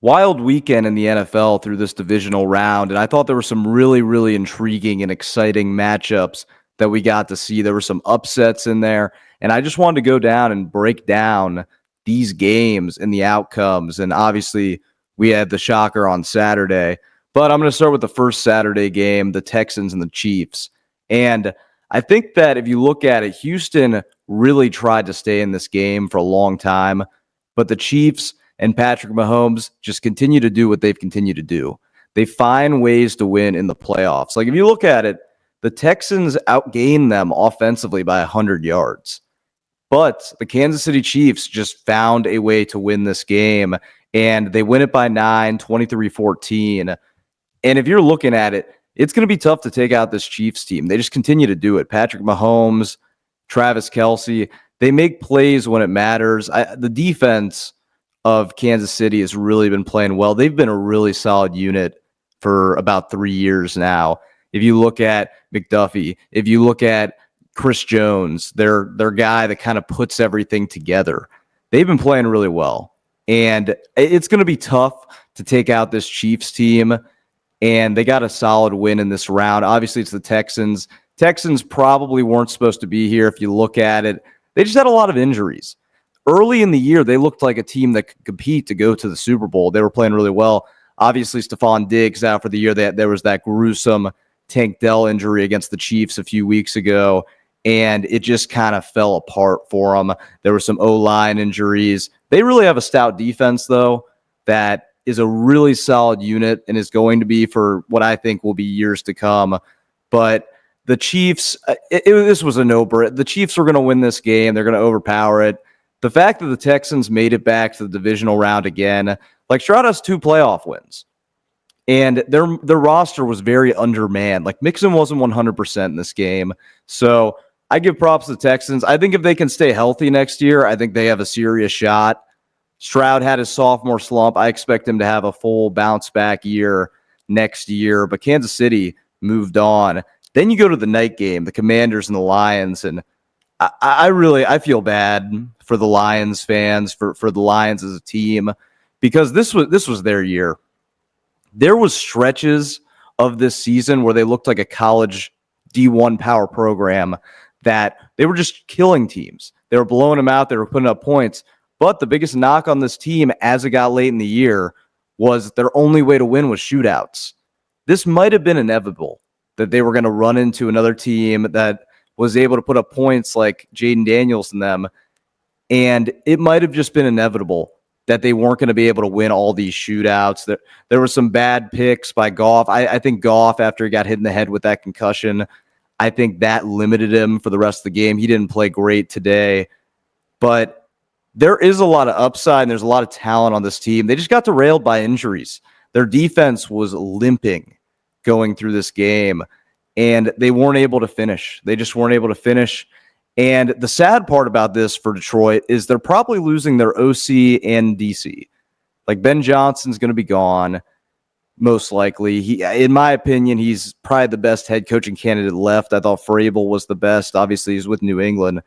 Wild weekend in the NFL through this divisional round, and I thought there were some really, really intriguing and exciting matchups that we got to see. There were some upsets in there, and I just wanted to go down and break down these games and the outcomes. And obviously, we had the shocker on Saturday, but I'm going to start with the first Saturday game, the Texans and the Chiefs. And I think that if you look at it, Houston really tried to stay in this game for a long time, but the Chiefs and Patrick Mahomes just continue to do what they've continued to do. They find ways to win in the playoffs. Like if you look at it, the Texans outgained them offensively by 100 yards. But the Kansas City Chiefs just found a way to win this game, and they win it by 9, 23-14. And if you're looking at it, it's going to be tough to take out this Chiefs team. They just continue to do it. Patrick Mahomes, Travis Kelce, they make plays when it matters. The defense of Kansas City has really been playing well. They've been a really solid unit for about 3 years now. If you look at McDuffie, if you look at Chris Jones, their guy that kind of puts everything together, they've been playing really well. And it's going to be tough to take out this Chiefs team, and they got a solid win in this round. Obviously, it's the Texans. Texans probably weren't supposed to be here if you look at it. They just had a lot of injuries. Early in the year, they looked like a team that could compete to go to the Super Bowl. They were playing really well. Obviously, Stephon Diggs out for the year. There was that gruesome Tank Dell injury against the Chiefs a few weeks ago, and it just kind of fell apart for them. There were some O-line injuries. They really have a stout defense, though, that is a really solid unit and is going to be for what I think will be years to come. But the Chiefs, this was a no-brainer. The Chiefs were going to win this game. They're going to overpower it. The fact that the Texans made it back to the divisional round again, like Stroud has 2 playoff wins, and their roster was very undermanned. Like Mixon wasn't 100% in this game, so I give props to the Texans. I think if they can stay healthy next year, I think they have a serious shot. Stroud had his sophomore slump. I expect him to have a full bounce back year next year, but Kansas City moved on. Then you go to the night game, the Commanders and the Lions, and I feel bad for the Lions fans, for the Lions as a team, because this was their year. There was stretches of this season where they looked like a college D1 power program that they were just killing teams. They were blowing them out. They were putting up points. But the biggest knock on this team as it got late in the year was their only way to win was shootouts. This might have been inevitable that they were going to run into another team that was able to put up points like Jaden Daniels and them. And it might have just been inevitable that they weren't going to be able to win all these shootouts. There were some bad picks by Goff. I think Goff, after he got hit in the head with that concussion, I think that limited him for the rest of the game. He didn't play great today. But there is a lot of upside and there's a lot of talent on this team. They just got derailed by injuries. Their defense was limping going through this game, and they weren't able to finish. They just weren't able to finish. And the sad part about this for Detroit is they're probably losing their OC and DC. Like Ben Johnson's going to be gone, most likely. In my opinion, he's probably the best head coaching candidate left. I thought Vrabel was the best. Obviously, he's with New England.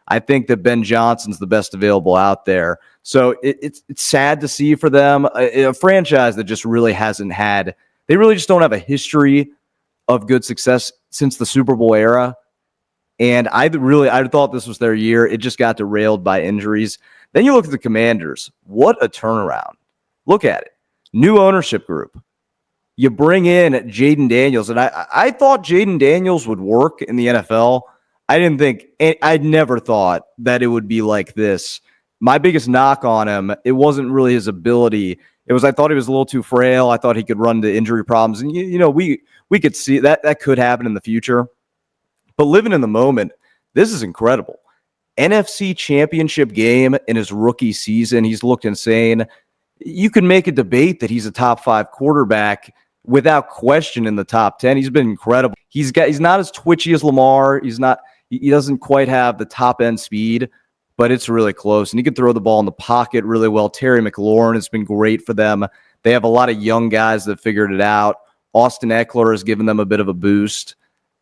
I think that Ben Johnson's the best available out there. So it's sad to see for them. A franchise that just really hasn't had, they really just don't have a history of good success since the Super Bowl era. And I thought this was their year. It just got derailed by injuries. Then you look at the Commanders. What a turnaround. Look at it. New ownership group. You bring in Jaden Daniels. And I thought Jaden Daniels would work in the NFL. I'd never thought that it would be like this. My biggest knock on him, it wasn't really his ability. It was I thought he was a little too frail. I thought he could run into injury problems. And, we could see that could happen in the future. But living in the moment, this is incredible. NFC Championship game in his rookie season. He's looked insane. You can make a debate that he's a top 5 quarterback without question in the top 10. He's been incredible. He's not as twitchy as Lamar. He doesn't quite have the top end speed, but it's really close. And he can throw the ball in the pocket really well. Terry McLaurin has been great for them. They have a lot of young guys that figured it out. Austin Eckler has given them a bit of a boost.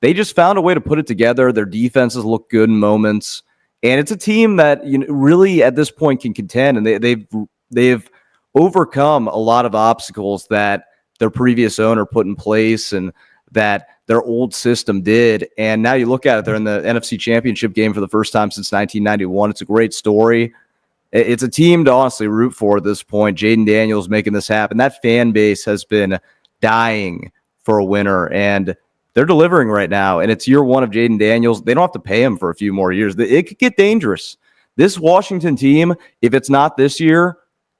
They just found a way to put it together. Their defenses look good in moments. And it's a team that really at this point can contend. And they've overcome a lot of obstacles that their previous owner put in place and that their old system did. And now you look at it, they're in the NFC Championship game for the first time since 1991. It's a great story. It's a team to honestly root for at this point. Jaden Daniels making this happen. That fan base has been dying for a winner, and they're delivering right now. And it's year one of Jaden Daniels. They don't have to pay him for a few more years. It could get dangerous. This Washington team, if it's not this year,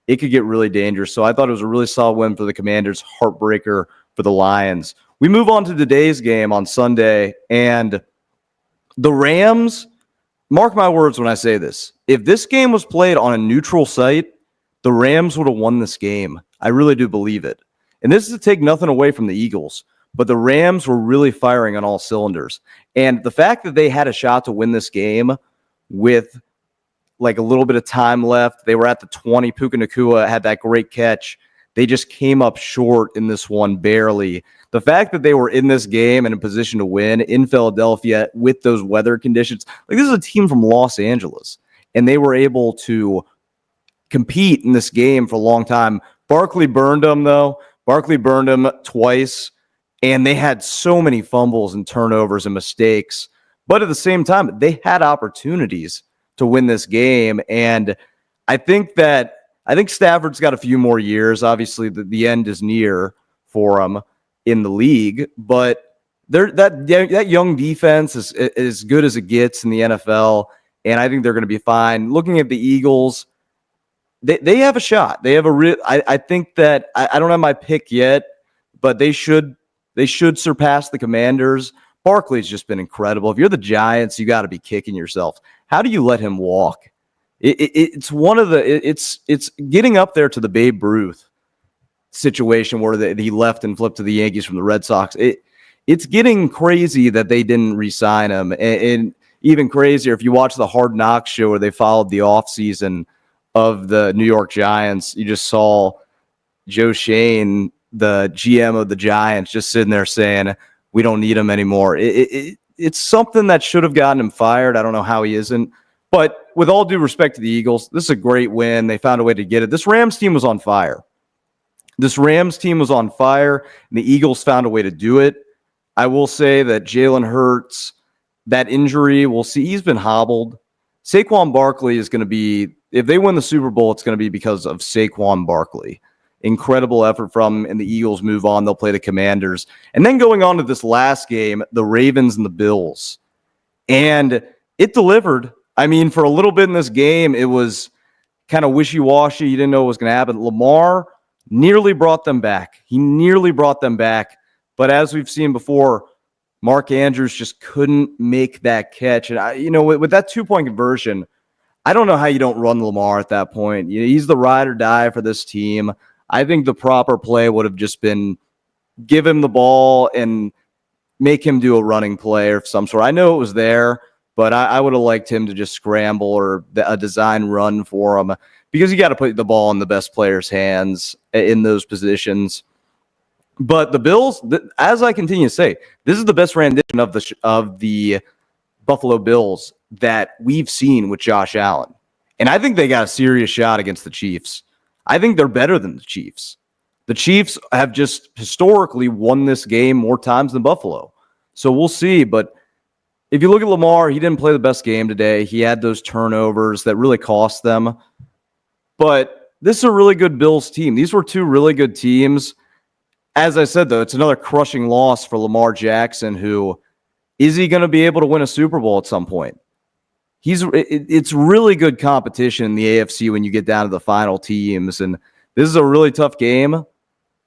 it could get really dangerous. So I thought it was a really solid win for the Commanders, heartbreaker for the Lions. We move on to today's game on Sunday, and the Rams, mark my words when I say this, if this game was played on a neutral site, the Rams would have won this game. I really do believe it. And this is to take nothing away from the Eagles, but the Rams were really firing on all cylinders. And the fact that they had a shot to win this game with like a little bit of time left, they were at the 20. Puka Nacua had that great catch. They just came up short in this one barely. The fact that they were in this game and in position to win in Philadelphia with those weather conditions, like this is a team from Los Angeles, and they were able to compete in this game for a long time. Barkley burned them, though. Barkley burned them twice, and they had so many fumbles and turnovers and mistakes. But at the same time, they had opportunities to win this game, and I think Stafford's got a few more years. Obviously, the end is near for him in the league, but that young defense is as good as it gets in the NFL, and I think they're going to be fine. Looking at the Eagles, they have a shot. They have a real. I think that I don't have my pick yet, but they should surpass the Commanders. Barkley's just been incredible. If you're the Giants, you got to be kicking yourself. How do you let him walk? It's one of the it's getting up there to the Babe Ruth situation where he left and flipped to the Yankees from the Red Sox. It's getting crazy that they didn't re-sign him, and even crazier if you watch the Hard Knocks show where they followed the offseason of the New York Giants. You just saw Joe Shane, the GM of the Giants, just sitting there saying, "We don't need him anymore." It's something that should have gotten him fired. I don't know how he isn't. But with all due respect to the Eagles, this is a great win. They found a way to get it. This Rams team was on fire. And the Eagles found a way to do it. I will say that Jalen Hurts, that injury, we'll see. He's been hobbled. Saquon Barkley is going to be, if they win the Super Bowl, it's going to be because of Saquon Barkley. Incredible effort from him, and the Eagles move on. They'll play the Commanders. And then going on to this last game, the Ravens and the Bills. And it delivered. I mean, for a little bit in this game, it was kind of wishy-washy. You didn't know what was going to happen. Lamar nearly brought them back. But as we've seen before, Mark Andrews just couldn't make that catch. And, with that two-point conversion, I don't know how you don't run Lamar at that point. He's the ride or die for this team. I think the proper play would have just been give him the ball and make him do a running play of some sort. I know it was there, but I would have liked him to just scramble or a design run for him because you got to put the ball in the best player's hands in those positions. But the Bills, as I continue to say, this is the best rendition of the Buffalo Bills that we've seen with Josh Allen. And I think they got a serious shot against the Chiefs. I think they're better than the Chiefs. The Chiefs have just historically won this game more times than Buffalo. So we'll see. But if you look at Lamar, he didn't play the best game today. He had those turnovers that really cost them. But this is a really good Bills team. These were two really good teams. As I said, though, it's another crushing loss for Lamar Jackson, who is he going to be able to win a Super Bowl at some point? It's really good competition in the AFC when you get down to the final teams. And this is a really tough game.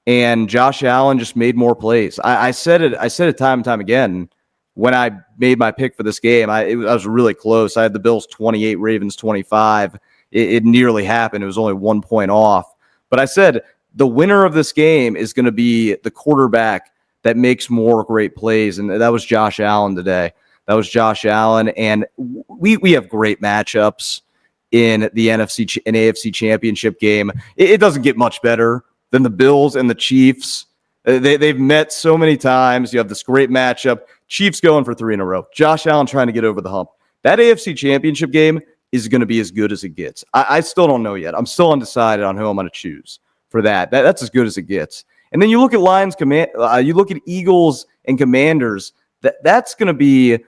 And Josh Allen just made more plays. I said it time and time again. When I made my pick for this game, I was really close. I had the Bills 28, Ravens 25. It nearly happened. It was only 1 point off. But I said the winner of this game is going to be the quarterback that makes more great plays, and that was Josh Allen today. That was Josh Allen, and we have great matchups in the NFC and AFC championship game. It doesn't get much better than the Bills and the Chiefs. They've met so many times. You have this great matchup. Chiefs going for 3 in a row. Josh Allen trying to get over the hump. That AFC championship game is going to be as good as it gets. I still don't know yet. I'm still undecided on who I'm going to choose. for that. That's as good as it gets. And then you look at you look at Eagles and Commanders. That's going to be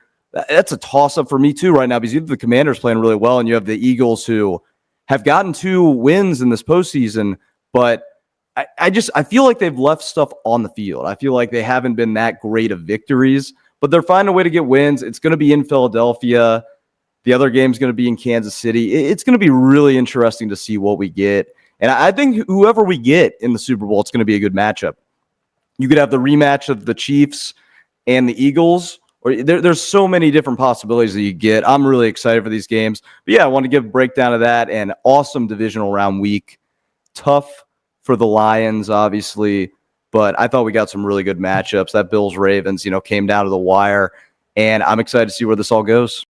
that's a toss-up for me too right now, because you have the Commanders playing really well and you have the Eagles who have gotten 2 wins in this postseason, but I feel like they've left stuff on the field. I feel like they haven't been that great of victories, but they're finding a way to get wins. It's going to be in Philadelphia. The other game's going to be in Kansas City. It's going to be really interesting to see what we get. And I think whoever we get in the Super Bowl, it's going to be a good matchup. You could have the rematch of the Chiefs and the Eagles, or there's so many different possibilities that you get. I'm really excited for these games. But yeah, I want to give a breakdown of that. And awesome divisional round week. Tough for the Lions, obviously, but I thought we got some really good matchups. That Bills-Ravens, came down to the wire, and I'm excited to see where this all goes.